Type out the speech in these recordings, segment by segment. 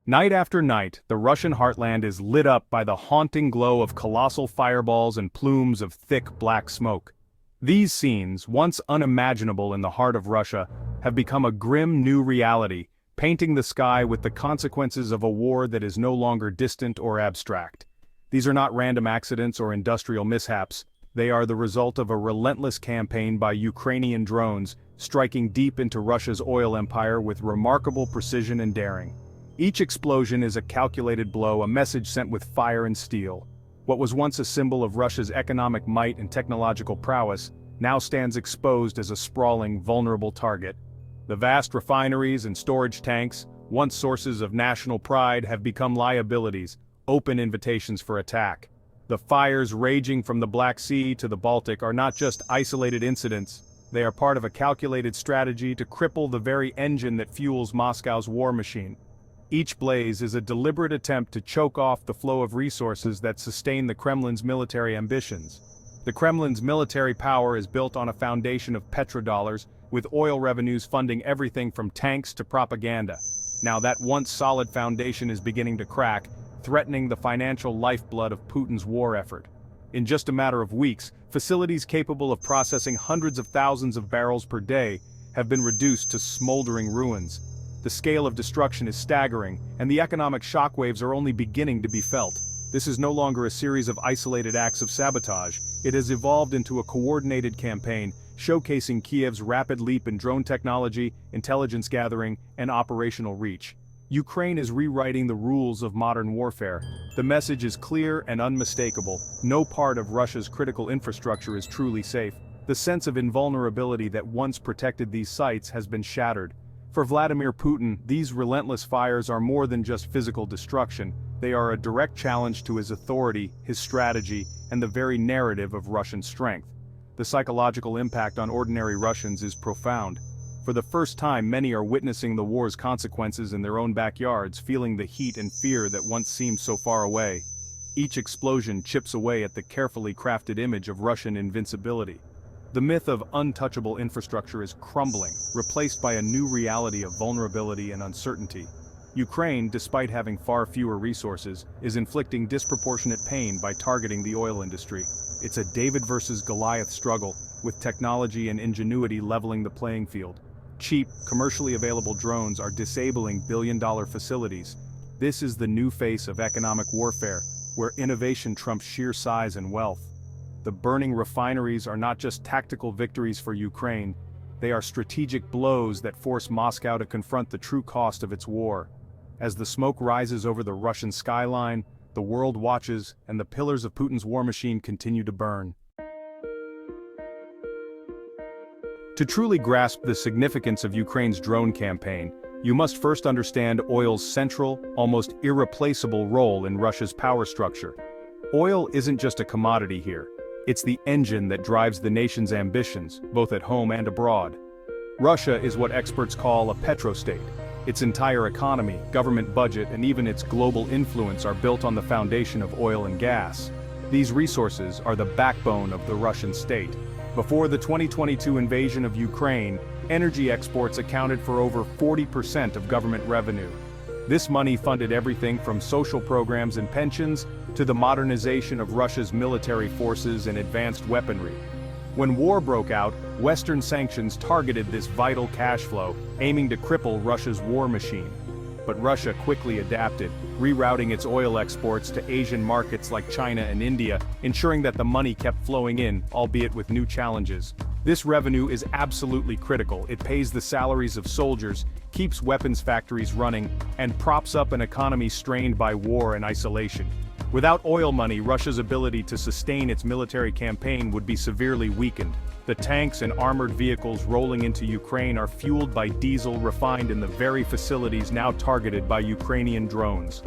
Night after night, the Russian heartland is lit up by the haunting glow of colossal fireballs and plumes of thick black smoke. These scenes, once unimaginable in the heart of Russia, have become a grim new reality, painting the sky with the consequences of a war that is no longer distant or abstract. These are not random accidents or industrial mishaps. They are the result of a relentless campaign by Ukrainian drones, striking deep into Russia's oil empire with remarkable precision and daring. Each explosion is a calculated blow, a message sent with fire and steel. What was once a symbol of Russia's economic might and technological prowess, now stands exposed as a sprawling, vulnerable target. The vast refineries and storage tanks, once sources of national pride, have become liabilities, open invitations for attack. The fires raging from the Black Sea to the Baltic are not just isolated incidents, they are part of a calculated strategy to cripple the very engine that fuels Moscow's war machine. Each blaze is a deliberate attempt to choke off the flow of resources that sustain the Kremlin's military ambitions. The Kremlin's military power is built on a foundation of petrodollars, with oil revenues funding everything from tanks to propaganda. Now that once solid foundation is beginning to crack, threatening the financial lifeblood of Putin's war effort. In just a matter of weeks, facilities capable of processing hundreds of thousands of barrels per day have been reduced to smoldering ruins. The scale of destruction is staggering, and the economic shockwaves are only beginning to be felt. This is no longer a series of isolated acts of sabotage, it has evolved into a coordinated campaign, showcasing Kiev's rapid leap in drone technology, intelligence gathering, and operational reach. Ukraine is rewriting the rules of modern warfare. The message is clear and unmistakable: no part of Russia's critical infrastructure is truly safe. The sense of invulnerability that once protected these sites has been shattered. For Vladimir Putin, these relentless fires are more than just physical destruction, they are a direct challenge to his authority, his strategy, and the very narrative of Russian strength. The psychological impact on ordinary Russians is profound. For the first time, many are witnessing the war's consequences in their own backyards, feeling the heat and fear that once seemed so far away. Each explosion chips away at the carefully crafted image of Russian invincibility. The myth of untouchable infrastructure is crumbling, replaced by a new reality of vulnerability and uncertainty. Ukraine, despite having far fewer resources, is inflicting disproportionate pain by targeting the oil industry. It's a David versus Goliath struggle, with technology and ingenuity leveling the playing field. Cheap, commercially available drones are disabling billion-dollar facilities. This is the new face of economic warfare, where innovation trumps sheer size and wealth. The burning refineries are not just tactical victories for Ukraine, they are strategic blows that force Moscow to confront the true cost of its war. As the smoke rises over the Russian skyline, the world watches, and the pillars of Putin's war machine continue to burn. To truly grasp the significance of Ukraine's drone campaign, you must first understand oil's central, almost irreplaceable role in Russia's power structure. Oil isn't just a commodity here. It's the engine that drives the nation's ambitions, both at home and abroad. Russia is what experts call a petrostate. Its entire economy, government budget, and even its global influence are built on the foundation of oil and gas. These resources are the backbone of the Russian state. Before the 2022 invasion of Ukraine, energy exports accounted for over 40% of government revenue. This money funded everything from social programs and pensions to the modernization of Russia's military forces and advanced weaponry. When war broke out, Western sanctions targeted this vital cash flow, aiming to cripple Russia's war machine. But Russia quickly adapted, rerouting its oil exports to Asian markets like China and India, ensuring that the money kept flowing in, albeit with new challenges. This revenue is absolutely critical. It pays the salaries of soldiers, keeps weapons factories running, and props up an economy strained by war and isolation. Without oil money, Russia's ability to sustain its military campaign would be severely weakened. The tanks and armored vehicles rolling into Ukraine are fueled by diesel refined in the very facilities now targeted by Ukrainian drones.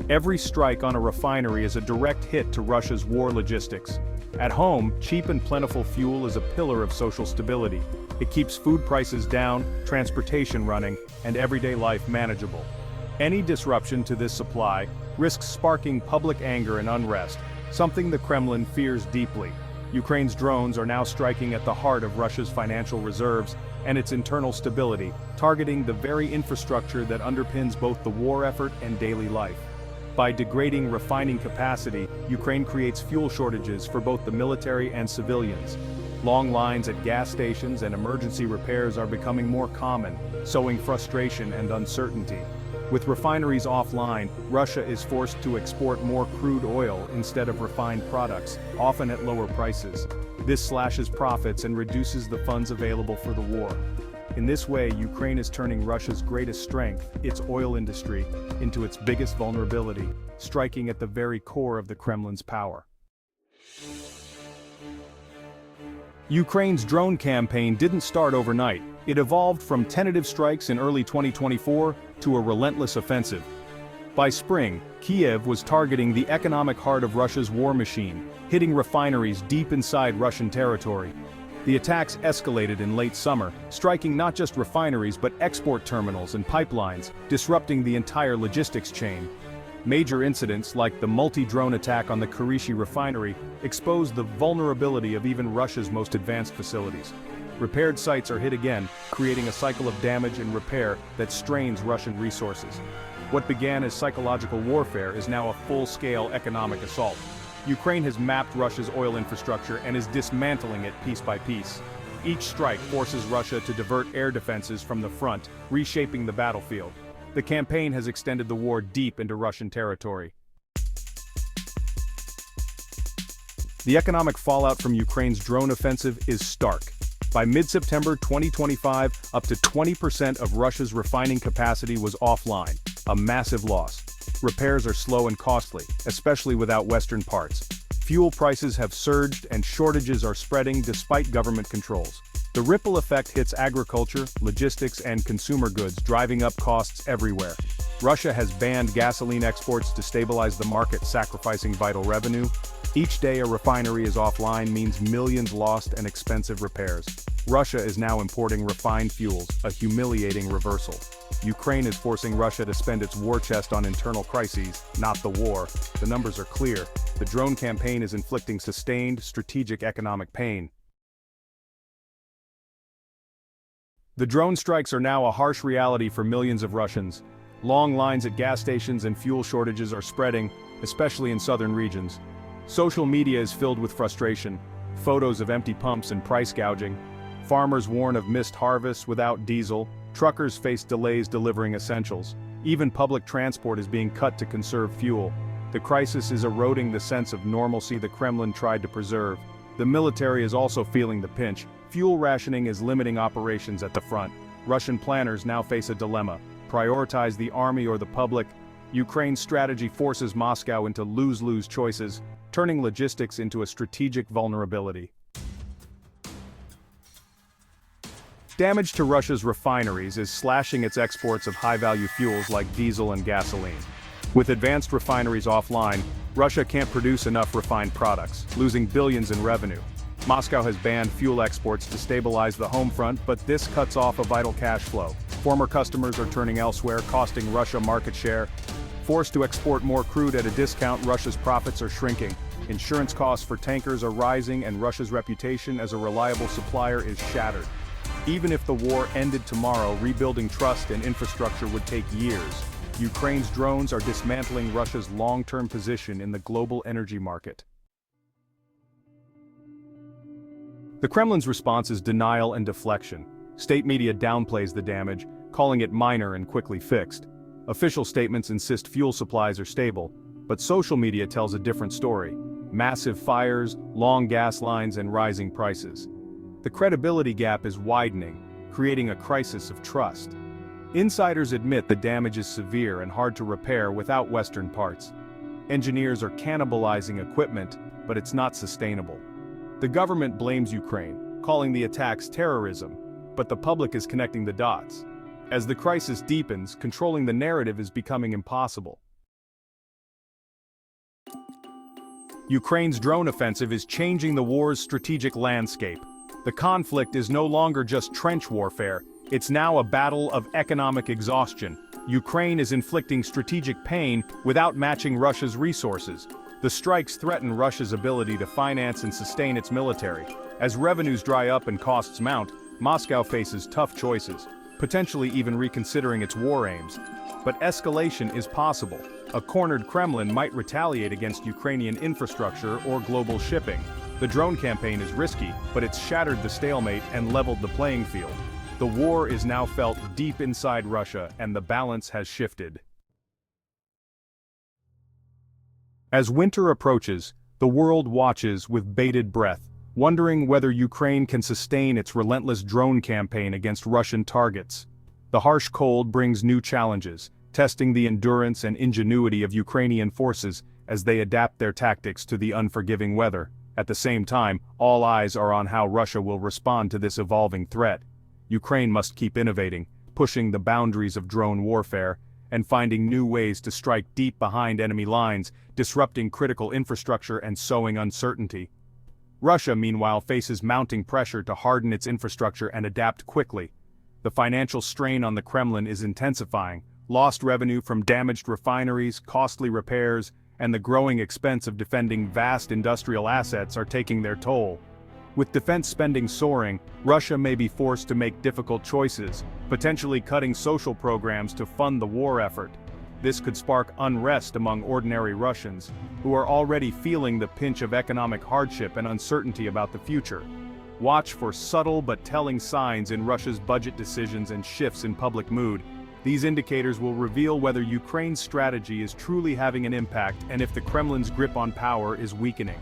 Every strike on a refinery is a direct hit to Russia's war logistics. At home, cheap and plentiful fuel is a pillar of social stability. It keeps food prices down, transportation running, and everyday life manageable. Any disruption to this supply risks sparking public anger and unrest, something the Kremlin fears deeply. Ukraine's drones are now striking at the heart of Russia's financial reserves, and its internal stability, targeting the very infrastructure that underpins both the war effort and daily life. By degrading refining capacity, Ukraine creates fuel shortages for both the military and civilians. Long lines at gas stations and emergency repairs are becoming more common, sowing frustration and uncertainty. With refineries offline, Russia is forced to export more crude oil instead of refined products, often at lower prices. This slashes profits and reduces the funds available for the war. In this way, Ukraine is turning Russia's greatest strength, its oil industry, into its biggest vulnerability, striking at the very core of the Kremlin's power. Ukraine's drone campaign didn't start overnight. It evolved from tentative strikes in early 2024 to a relentless offensive. By spring, Kiev was targeting the economic heart of Russia's war machine, hitting refineries deep inside Russian territory. The attacks escalated in late summer, striking not just refineries but export terminals and pipelines, disrupting the entire logistics chain. Major incidents like the multi-drone attack on the Kurishi refinery exposed the vulnerability of even Russia's most advanced facilities. Repaired sites are hit again, creating a cycle of damage and repair that strains Russian resources. What began as psychological warfare is now a full-scale economic assault. Ukraine has mapped Russia's oil infrastructure and is dismantling it piece by piece. Each strike forces Russia to divert air defenses from the front, reshaping the battlefield. The campaign has extended the war deep into Russian territory. The economic fallout from Ukraine's drone offensive is stark. By mid-September 2025, up to 20% of Russia's refining capacity was offline, a massive loss. Repairs are slow and costly, especially without Western parts. Fuel prices have surged and shortages are spreading despite government controls. The ripple effect hits agriculture, logistics, and consumer goods, driving up costs everywhere. Russia has banned gasoline exports to stabilize the market, sacrificing vital revenue. Each day a refinery is offline means millions lost and expensive repairs. Russia is now importing refined fuels, a humiliating reversal. Ukraine is forcing Russia to spend its war chest on internal crises, not the war. The numbers are clear. The drone campaign is inflicting sustained, strategic economic pain. The drone strikes are now a harsh reality for millions of Russians. Long lines at gas stations and fuel shortages are spreading, especially in southern regions. Social media is filled with frustration, photos of empty pumps and price gouging. Farmers warn of missed harvests without diesel. Truckers face delays delivering essentials. Even public transport is being cut to conserve fuel. The crisis is eroding the sense of normalcy the Kremlin tried to preserve. The military is also feeling the pinch. Fuel rationing is limiting operations at the front. Russian planners now face a dilemma: prioritize the army or the public. Ukraine's strategy forces Moscow into lose-lose choices, turning logistics into a strategic vulnerability. Damage to Russia's refineries is slashing its exports of high-value fuels like diesel and gasoline. With advanced refineries offline, Russia can't produce enough refined products, losing billions in revenue. Moscow has banned fuel exports to stabilize the home front, but this cuts off a vital cash flow. Former customers are turning elsewhere, costing Russia market share. Forced to export more crude at a discount, Russia's profits are shrinking. Insurance costs for tankers are rising, and Russia's reputation as a reliable supplier is shattered. Even if the war ended tomorrow, rebuilding trust and infrastructure would take years. Ukraine's drones are dismantling Russia's long-term position in the global energy market. The Kremlin's response is denial and deflection. State media downplays the damage, calling it minor and quickly fixed. Official statements insist fuel supplies are stable, but social media tells a different story: massive fires, long gas lines, and rising prices. The credibility gap is widening, creating a crisis of trust. Insiders admit the damage is severe and hard to repair without Western parts. Engineers are cannibalizing equipment, but it's not sustainable. The government blames Ukraine, calling the attacks terrorism, but the public is connecting the dots. As the crisis deepens, controlling the narrative is becoming impossible. Ukraine's drone offensive is changing the war's strategic landscape. The conflict is no longer just trench warfare, it's now a battle of economic exhaustion. Ukraine is inflicting strategic pain without matching Russia's resources. The strikes threaten Russia's ability to finance and sustain its military. As revenues dry up and costs mount, Moscow faces tough choices, potentially even reconsidering its war aims. But escalation is possible. A cornered Kremlin might retaliate against Ukrainian infrastructure or global shipping. The drone campaign is risky, but it's shattered the stalemate and leveled the playing field. The war is now felt deep inside Russia, and the balance has shifted. As winter approaches, the world watches with bated breath, wondering whether Ukraine can sustain its relentless drone campaign against Russian targets. The harsh cold brings new challenges, testing the endurance and ingenuity of Ukrainian forces as they adapt their tactics to the unforgiving weather. At the same time, all eyes are on how Russia will respond to this evolving threat. Ukraine must keep innovating, pushing the boundaries of drone warfare, and finding new ways to strike deep behind enemy lines, disrupting critical infrastructure and sowing uncertainty. Russia, meanwhile, faces mounting pressure to harden its infrastructure and adapt quickly. The financial strain on the Kremlin is intensifying. Lost revenue from damaged refineries, costly repairs, and the growing expense of defending vast industrial assets are taking their toll. With defense spending soaring, Russia may be forced to make difficult choices, potentially cutting social programs to fund the war effort. This could spark unrest among ordinary Russians, who are already feeling the pinch of economic hardship and uncertainty about the future. Watch for subtle but telling signs in Russia's budget decisions and shifts in public mood. These indicators will reveal whether Ukraine's strategy is truly having an impact and if the Kremlin's grip on power is weakening.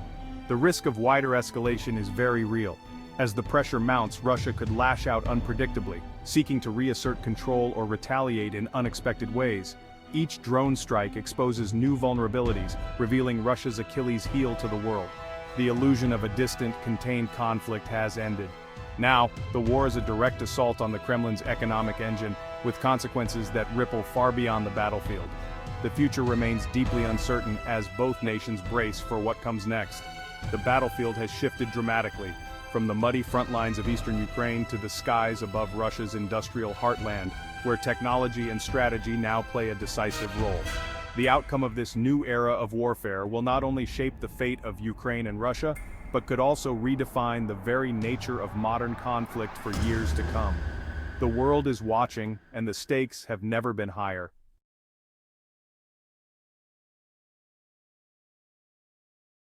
The risk of wider escalation is very real. As the pressure mounts, Russia could lash out unpredictably, seeking to reassert control or retaliate in unexpected ways. Each drone strike exposes new vulnerabilities, revealing Russia's Achilles heel to the world. The illusion of a distant, contained conflict has ended. Now, the war is a direct assault on the Kremlin's economic engine, with consequences that ripple far beyond the battlefield. The future remains deeply uncertain as both nations brace for what comes next. The battlefield has shifted dramatically, from the muddy front lines of eastern Ukraine to the skies above Russia's industrial heartland, where technology and strategy now play a decisive role. The outcome of this new era of warfare will not only shape the fate of Ukraine and Russia, but could also redefine the very nature of modern conflict for years to come. The world is watching, and the stakes have never been higher.